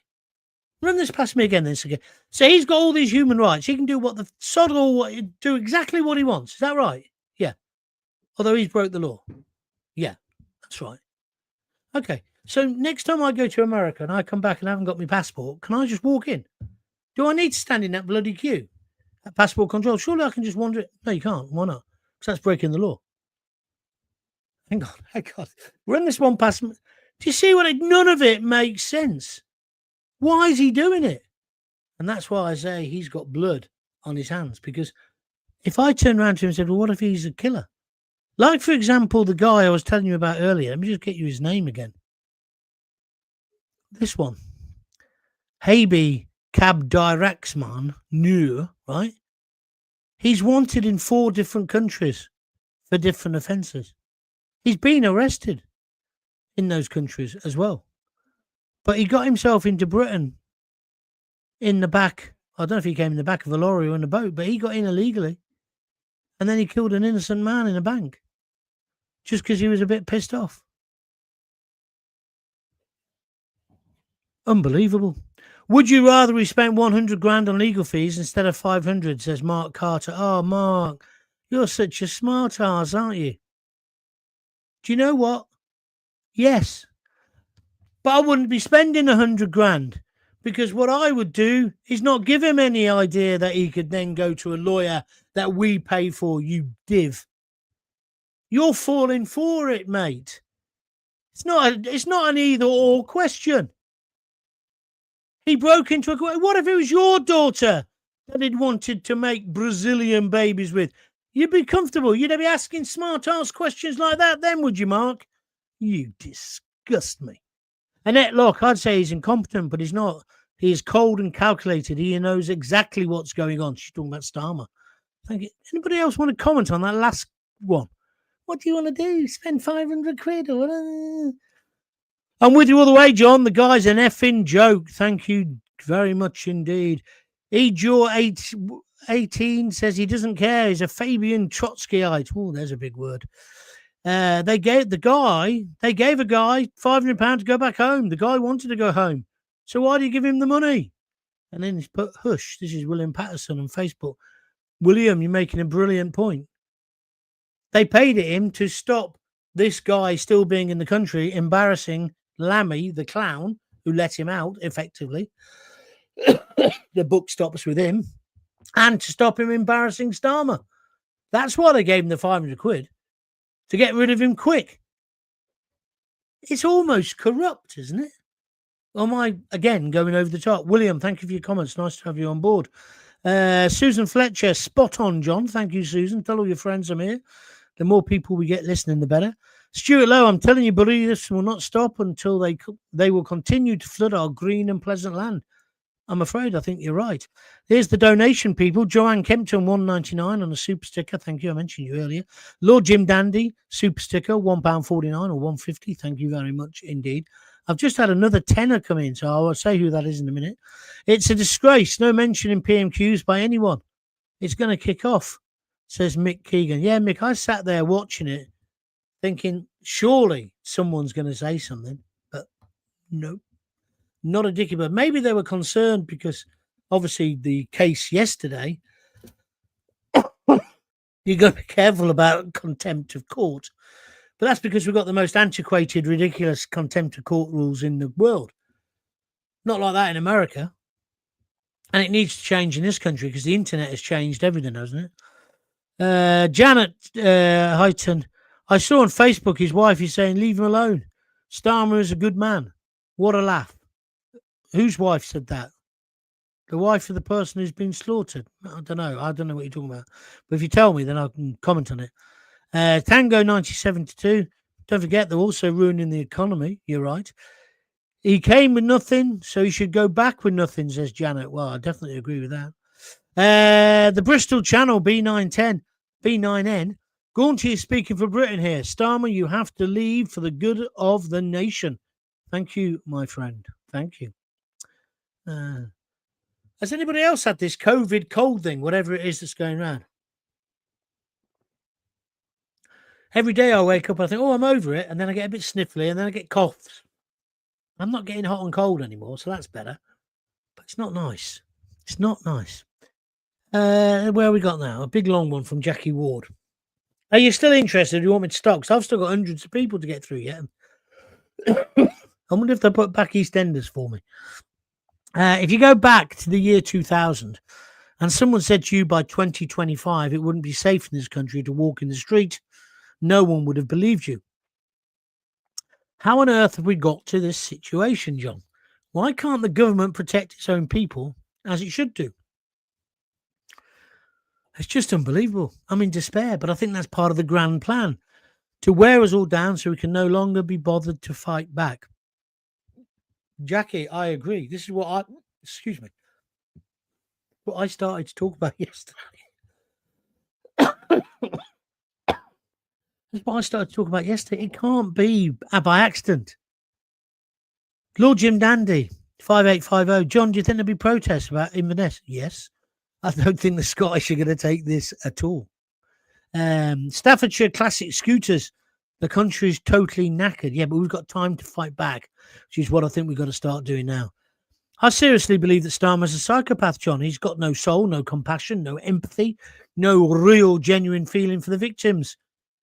Run this past me again, then, Sakir. So he's got all these human rights. He can do what the sod or do exactly what he wants. Is that right? Yeah. Although he's broke the law. Yeah, that's right. Okay. So next time I go to America and I come back and I haven't got my passport, can I just walk in? Do I need to stand in that bloody queue at passport control? Surely I can just wander it. No, you can't. Why not? Because that's breaking the law. Hang on. Run this one past me. Do you see what none of it makes sense? Why is he doing it? And that's why I say he's got blood on his hands. Because if I turn around to him and said, well, what if he's a killer? Like, for example, the guy I was telling you about earlier. Let me just get you his name again. This one. Haybe Cabdiraxmaan Nur, right? He's wanted in 4 different countries for different offences. He's been arrested in those countries as well. But he got himself into Britain in the back. I don't know if he came in the back of a lorry or in a boat, but he got in illegally. And then he killed an innocent man in a bank just because he was a bit pissed off. Unbelievable. Would you rather we spent 100 grand on legal fees instead of 500, says Mark Carter. Oh, Mark, you're such a smart ass, aren't you? Do you know what? Yes. But I wouldn't be spending 100 grand because what I would do is not give him any idea that he could then go to a lawyer that we pay for, you div. You're falling for it, mate. It's not an either or question. He broke into a... What if it was your daughter that he'd wanted to make Brazilian babies with? You'd be comfortable. You'd be asking smart-ass questions like that then, would you, Mark? You disgust me. Annette Locke, I'd say he's incompetent, but he's not. He is cold and calculated. He knows exactly what's going on. She's talking about Starmer. Thank you. Anybody else want to comment on that last one? What do you want to do? Spend 500 quid or whatever? I'm with you all the way, John. The guy's an effing joke. Thank you very much indeed. Ejaw18 says he doesn't care. He's a Fabian Trotskyite. Oh, there's a big word. They gave a guy £500 to go back home. The guy wanted to go home. So why do you give him the money? And then he's put, hush, this is William Patterson on Facebook. William, you're making a brilliant point. They paid him to stop this guy still being in the country, embarrassing Lammy, the clown, who let him out, effectively. The book stops with him. And to stop him embarrassing Starmer. That's why they gave him the 500 quid. To get rid of him quick. It's almost corrupt, isn't it? Or am I, again, going over the top? William, thank you for your comments. Nice to have you on board. Susan Fletcher, spot on, John. Thank you, Susan. Tell all your friends I'm here. The more people we get listening, the better. Stuart Lowe, I'm telling you, buddy, this will not stop until they will continue to flood our green and pleasant land. I'm afraid. I think you're right. Here's the donation, people. Joanne Kempton, £1.99 on a super sticker. Thank you. I mentioned you earlier. Lord Jim Dandy, super sticker, £1.49 or £1.50. Thank you very much indeed. I've just had another tenner come in, so I'll say who that is in a minute. It's a disgrace. No mention in PMQs by anyone. It's going to kick off, says Mick Keegan. Yeah, Mick, I sat there watching it thinking, surely someone's going to say something. But no, not a dicky bird. Maybe they were concerned because obviously the case yesterday, you've got to be careful about contempt of court. But that's because we've got the most antiquated, ridiculous contempt of court rules in the world. Not like that in America. And it needs to change in this country because the internet has changed everything, hasn't it? Janet Highton, I saw on Facebook his wife is saying, leave him alone. Starmer is a good man. What a laugh. Whose wife said that? The wife of the person who's been slaughtered? I don't know. I don't know what you're talking about. But if you tell me, then I can comment on it. Tango 9072. Don't forget, they're also ruining the economy. You're right. He came with nothing, so he should go back with nothing, says Janet. Well, I definitely agree with that. The Bristol Channel, B9N. Gaunty is speaking for Britain here. Starmer, you have to leave for the good of the nation. Thank you, my friend. Thank you. Has anybody else had this COVID cold thing, whatever it is that's going around? Every day I wake up, I think, oh, I'm over it. And then I get a bit sniffly and then I get coughs. I'm not getting hot and cold anymore, so that's better. But it's not nice. It's not nice. Where have we got now? A big long one from Jackie Ward. Are you still interested? Do you want me to stop? Because I've still got hundreds of people to get through yet. I wonder if they put back EastEnders for me. If you go back to the year 2000 and someone said to you by 2025 it wouldn't be safe in this country to walk in the street, no one would have believed you. How on earth have we got to this situation, John? Why can't the government protect its own people as it should do? It's just unbelievable. I'm in despair, but I think that's part of the grand plan, to wear us all down so we can no longer be bothered to fight back. Jackie, I agree. This is what I started to talk about yesterday. That's what I started to talk about yesterday. It can't be by accident. Lord Jim Dandy, 5850. John, do you think there'll be protests about Inverness? Yes. I don't think the Scottish are going to take this at all. Staffordshire Classic Scooters. The country's totally knackered. Yeah, but we've got time to fight back, which is what I think we've got to start doing now. I seriously believe that Starmer's a psychopath, John. He's got no soul, no compassion, no empathy, no real, genuine feeling for the victims.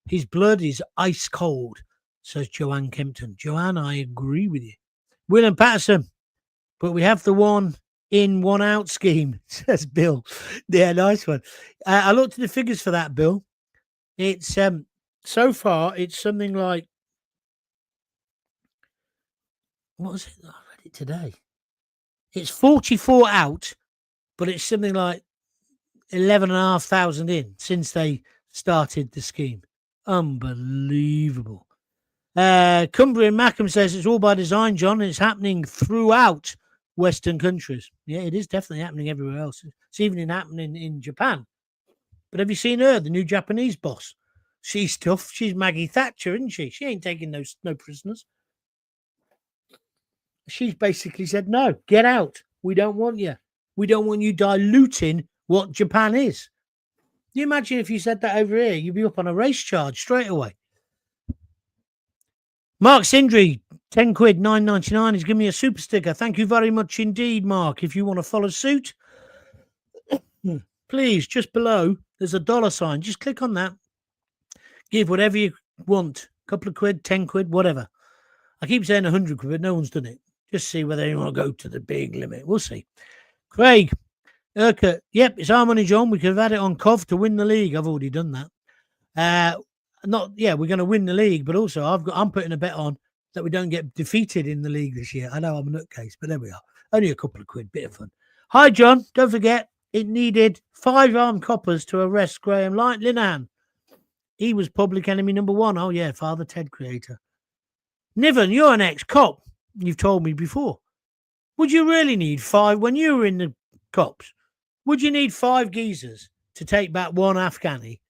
His blood is ice cold, says Joanne Kempton. Joanne, I agree with you. William Patterson, but we have the one in, one out scheme, says Bill. Yeah, nice one. I looked at the figures for that, Bill. It's so far, it's something like, what was it? I read it today. It's 44 out, but it's something like 11,500 in since they started the scheme. Unbelievable. Cumbrian Mackham says it's all by design, John. It's happening throughout Western countries. Yeah, it is definitely happening everywhere else. It's even happening in Japan. But have you seen her, the new Japanese boss? She's tough. She's Maggie Thatcher, isn't she? She ain't taking no prisoners. She's basically said, no, get out. We don't want you. We don't want you diluting what Japan is. Can you imagine if you said that over here? You'd be up on a race charge straight away. Mark Sindri, 10 quid, 9.99. He's giving me a super sticker. Thank you very much indeed, Mark. If you want to follow suit, please, just below, there's a dollar sign. Just click on that. Give whatever you want. A couple of quid, 10 quid, whatever. I keep saying 100 quid, but no one's done it. Just see whether anyone will go to the big limit. We'll see. Craig, Urquhart, yep, it's our money, John. We could have had it on Cov to win the league. I've already done that. We're going to win the league, but also I'm putting a bet on that we don't get defeated in the league this year. I know I'm a nutcase, but there we are. Only a couple of quid, bit of fun. Hi, John. Don't forget, it needed 5 armed coppers to arrest Graham Linehan. He was public enemy number 1. Oh, yeah, Father Ted creator. Niven, you're an ex-cop. You've told me before. Would you really need 5 when you were in the cops? Would you need 5 geezers to take back one Afghani?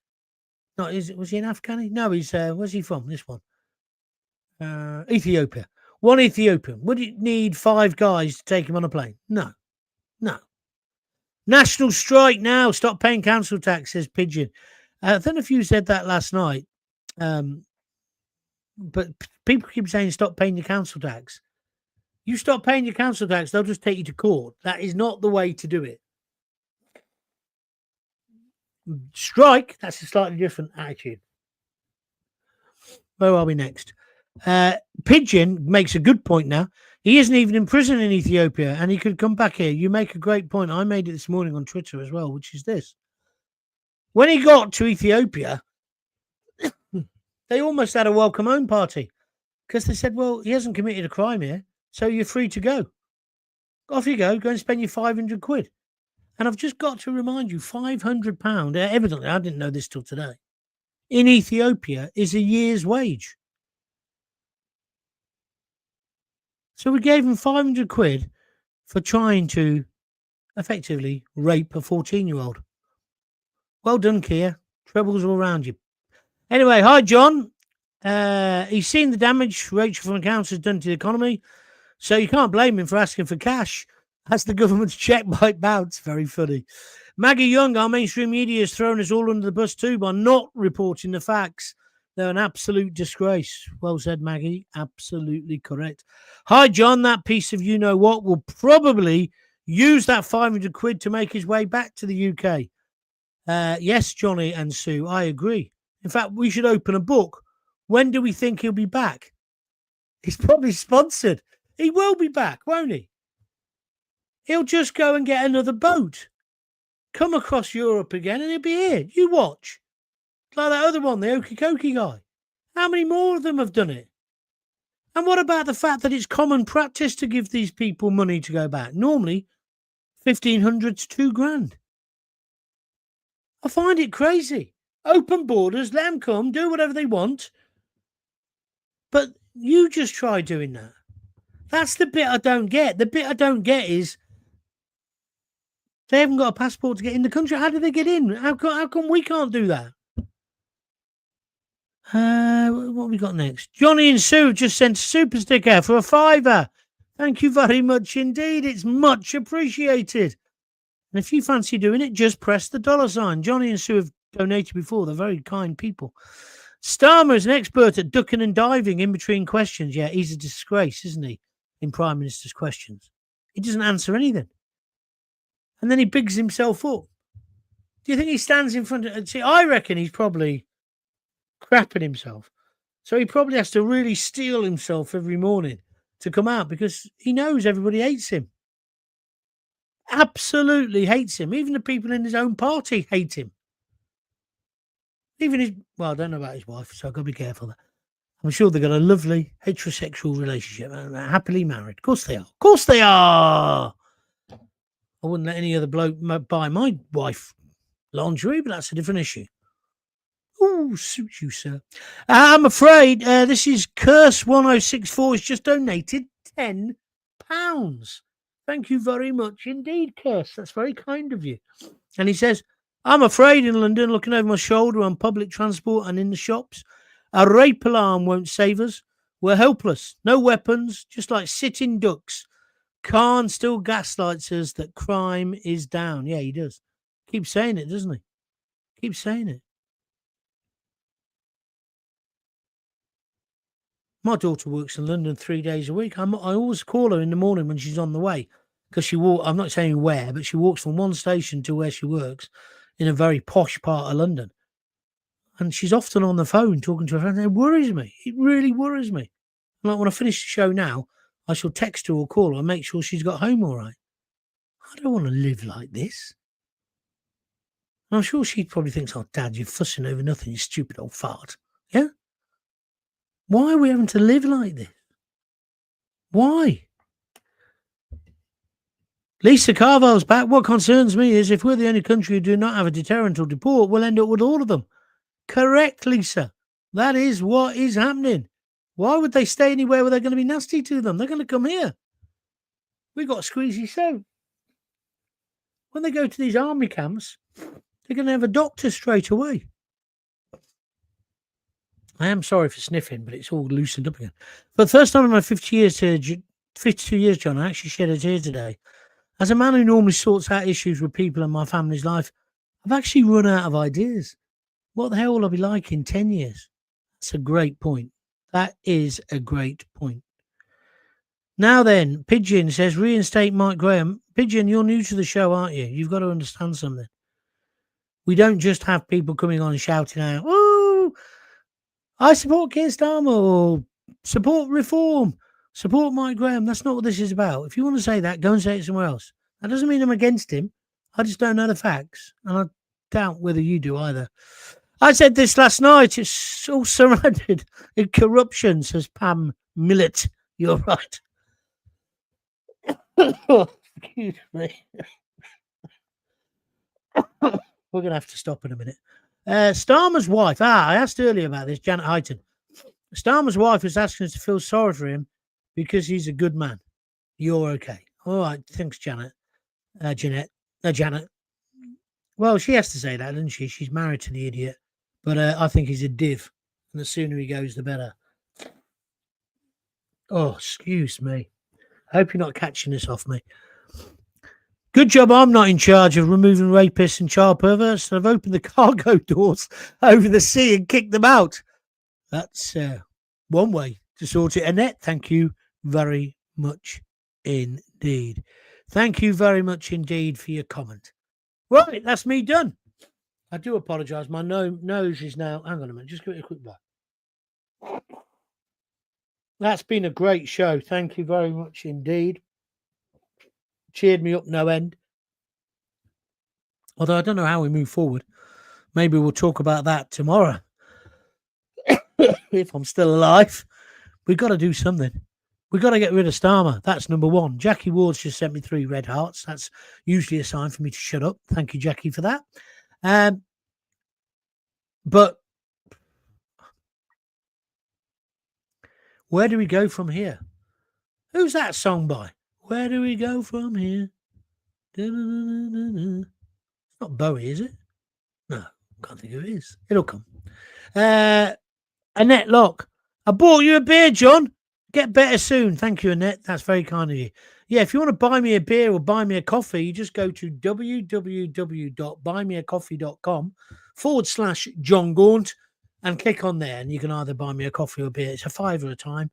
No, was he an Afghani? No, he's where's he from? This one. Ethiopia. One Ethiopian. Would it need 5 guys to take him on a plane? No. National strike now. Stop paying council tax, says Pigeon. I don't know if you said that last night. But people keep saying stop paying your council tax. You stop paying your council tax, they'll just take you to court. That is not the way to do it. Strike, that's a slightly different attitude. Where are we next? Pigeon makes a good point now. He isn't even in prison in Ethiopia, and he could come back here. You make a great point. I made it this morning on Twitter as well, which is this. When he got to Ethiopia, they almost had a welcome home party because they said, well, he hasn't committed a crime here, so you're free to go. Off you go and spend your 500 quid. And I've just got to remind you, £500, evidently, I didn't know this till today, in Ethiopia is a year's wage. So we gave him 500 quid for trying to effectively rape a 14-year-old. Well done, Kia. Troubles all around you. Anyway, hi, John. He's seen the damage Rachel from accounts has done to the economy, so you can't blame him for asking for cash. As the government's check might bounce. Very funny. Maggie Young, our mainstream media has thrown us all under the bus too by not reporting the facts. They're an absolute disgrace. Well said, Maggie. Absolutely correct. Hi, John. That piece of you-know-what will probably use that 500 quid to make his way back to the UK. Yes, Johnny and Sue, I agree. In fact, we should open a book. When do we think he'll be back? He's probably sponsored. He will be back, won't he? He'll just go and get another boat, come across Europe again, and he'll be here. You watch. Like that other one, the Okie guy. How many more of them have done it? And what about the fact that it's common practice to give these people money to go back? Normally, 1,500 to £2,000. I find it crazy. Open borders, let them come, do whatever they want. But you just try doing that. That's the bit I don't get. The bit I don't get is they haven't got a passport to get in the country. How do they get in? How come we can't do that? What have we got next? Johnny and Sue just sent a super sticker for a £5. Thank you very much indeed. It's much appreciated. And if you fancy doing it, just press the dollar sign. Johnny and Sue have donated before. They're very kind people. Starmer is an expert at ducking and diving in between questions. Yeah, he's a disgrace, isn't he, in Prime Minister's questions? He doesn't answer anything. And then he bigs himself up. Do you think he stands in front of... See, I reckon he's probably crapping himself. So he probably has to really steel himself every morning to come out because he knows everybody hates him. Absolutely hates him. Even the people in his own party hate him. Even his... Well, I don't know about his wife, so I've got to be careful. I'm sure they've got a lovely heterosexual relationship and happily married. Of course they are. Of course they are. I wouldn't let any other bloke buy my wife lingerie, but that's a different issue. Oh, suit you, sir. I'm afraid this is Curse 1064 has just donated £10. Thank you very much indeed, Curse. That's very kind of you. And he says, I'm afraid in London, looking over my shoulder on public transport and in the shops, a rape alarm won't save us. We're helpless. No weapons, just like sitting ducks. Khan still gaslights us that crime is down. Yeah, he does. Keeps saying it, doesn't he? Keeps saying it. My daughter works in London 3 days a week. I always call her in the morning when she's on the way because I'm not saying where, but she walks from one station to where she works in a very posh part of London. And she's often on the phone talking to her friend. It worries me. It really worries me. Like when I finish the show now, I shall text her or call her and make sure she's got home all right. I don't want to live like this. And I'm sure she probably thinks, oh, Dad, you're fussing over nothing, you stupid old fart. Yeah? Why are we having to live like this? Why? Lisa Carval's back. What concerns me is if we're the only country who do not have a deterrent or deport, we'll end up with all of them. Correct, Lisa. That is what is happening. Why would they stay anywhere where they're going to be nasty to them? They're going to come here. We've got squeezy soap. When they go to these army camps, they're going to have a doctor straight away. I am sorry for sniffing, but it's all loosened up again. For the first time in my 52 years, John, I actually shed a tear today. As a man who normally sorts out issues with people in my family's life, I've actually run out of ideas. What the hell will I be like in 10 years? That's a great point. That is a great point. Now then, Pigeon says, reinstate Mike Graham. Pigeon, you're new to the show, aren't you? You've got to understand something. We don't just have people coming on and shouting out, oh, I support Keir Starmer or support reform, support Mike Graham. That's not what this is about. If you want to say that, go and say it somewhere else. That doesn't mean I'm against him. I just don't know the facts. And I doubt whether you do either. I said this last night. It's all surrounded in corruption, says Pam Millett. You're right. Excuse me. We're going to have to stop in a minute. Starmer's wife. I asked earlier about this, Janet Heighton. Starmer's wife is asking us to feel sorry for him because he's a good man. You're okay. All right. Thanks, Janet. Janet. Well, she has to say that, doesn't she? She's married to the idiot. But I think he's a div. And the sooner he goes, the better. Oh, excuse me. I hope you're not catching this off me. Good job I'm not in charge of removing rapists and child perverts. I've opened the cargo doors over the sea and kicked them out. That's one way to sort it. Annette, thank you very much indeed. Thank you very much indeed for your comment. Right, that's me done. I do apologise. My nose is now... Hang on a minute. Just give it a quick blow. That's been a great show. Thank you very much indeed. Cheered me up no end. Although I don't know how we move forward. Maybe we'll talk about that tomorrow. If I'm still alive. We've got to do something. We've got to get rid of Starmer. That's number one. Jackie Ward's just sent me 3 red hearts. That's usually a sign for me to shut up. Thank you, Jackie, for that. But where do we go from here? Who's that song by? Where do we go from here? It's not Bowie, is it? No, can't think who it is. It'll come. Annette Locke. I bought you a beer, John. Get better soon. Thank you, Annette. That's very kind of you. Yeah, if you want to buy me a beer or buy me a coffee, you just go to www.buymeacoffee.com/John Gaunt and click on there, and you can either buy me a coffee or a beer. It's a £5 at a time.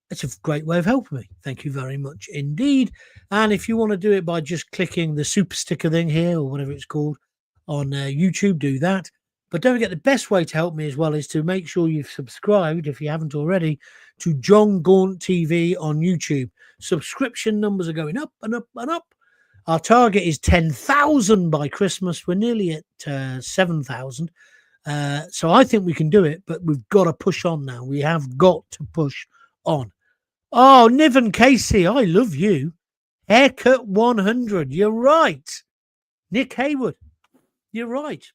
It's a great way of helping me. Thank you very much indeed. And if you want to do it by just clicking the super sticker thing here or whatever it's called on YouTube, do that. But don't forget, the best way to help me as well is to make sure you've subscribed, if you haven't already, to John Gaunt TV on YouTube. Subscription numbers are going up and up and up. Our target is 10,000 by Christmas. We're nearly at 7,000. So I think we can do it, but we've got to push on now. We have got to push on. Oh, Niven Casey, I love you. Haircut 100. You're right. Nick Haywood. You're right.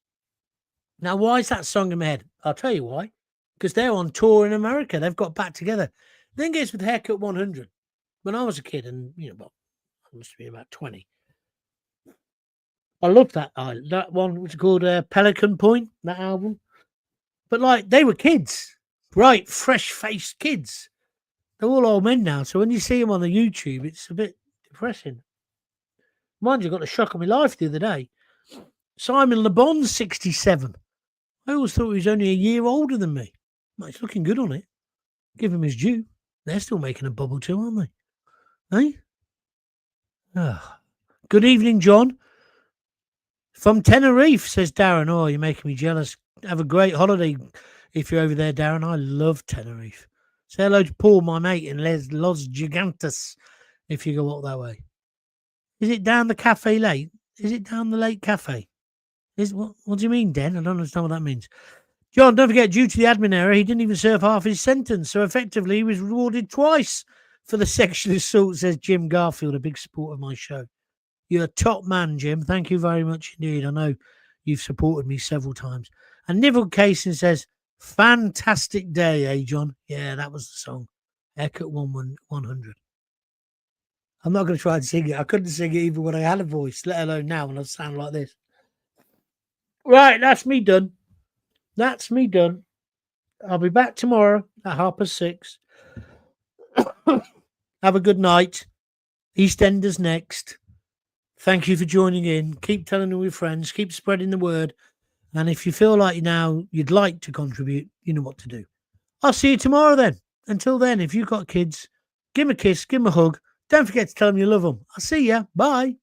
Now, why is that song in my head? I'll tell you why. Because they're on tour in America. They've got back together. The thing is with Haircut 100, when I was a kid, and well, I must be about 20. I loved that one, was called Pelican Point, that album. But like, they were kids, bright, fresh-faced kids. They're all old men now, so when you see them on the YouTube, it's a bit depressing. Mind you, I got the shock of my life the other day. Simon Le Bon's 67. I always thought he was only a year older than me. Well, he's looking good on it. Give him his due. They're still making a bubble too, aren't they? Eh? Oh. Good evening, John. From Tenerife, says Darren. Oh, you're making me jealous. Have a great holiday if you're over there, Darren. I love Tenerife. Say hello to Paul, my mate, in Los Gigantes, if you go up that way. Is it down the cafe late? Is it down the late cafe? What do you mean, Den? I don't understand what that means. John, don't forget, due to the admin error, he didn't even serve half his sentence, so effectively he was rewarded twice for the sexual assault, says Jim Garfield, a big supporter of my show. You're a top man, Jim. Thank you very much indeed. I know you've supported me several times. And Nivel Kaysen says, fantastic day, eh, John? Yeah, that was the song. Haircut 100. I'm not going to try and sing it. I couldn't sing it even when I had a voice, let alone now when I sound like this. Right, that's me done. That's me done. I'll be back tomorrow at 6:30. Have a good night. EastEnders next. Thank you for joining in. Keep telling all your friends. Keep spreading the word. And if you feel like you'd like to contribute, you know what to do. I'll see you tomorrow then. Until then, if you've got kids, give them a kiss, give them a hug. Don't forget to tell them you love them. I'll see you. Bye.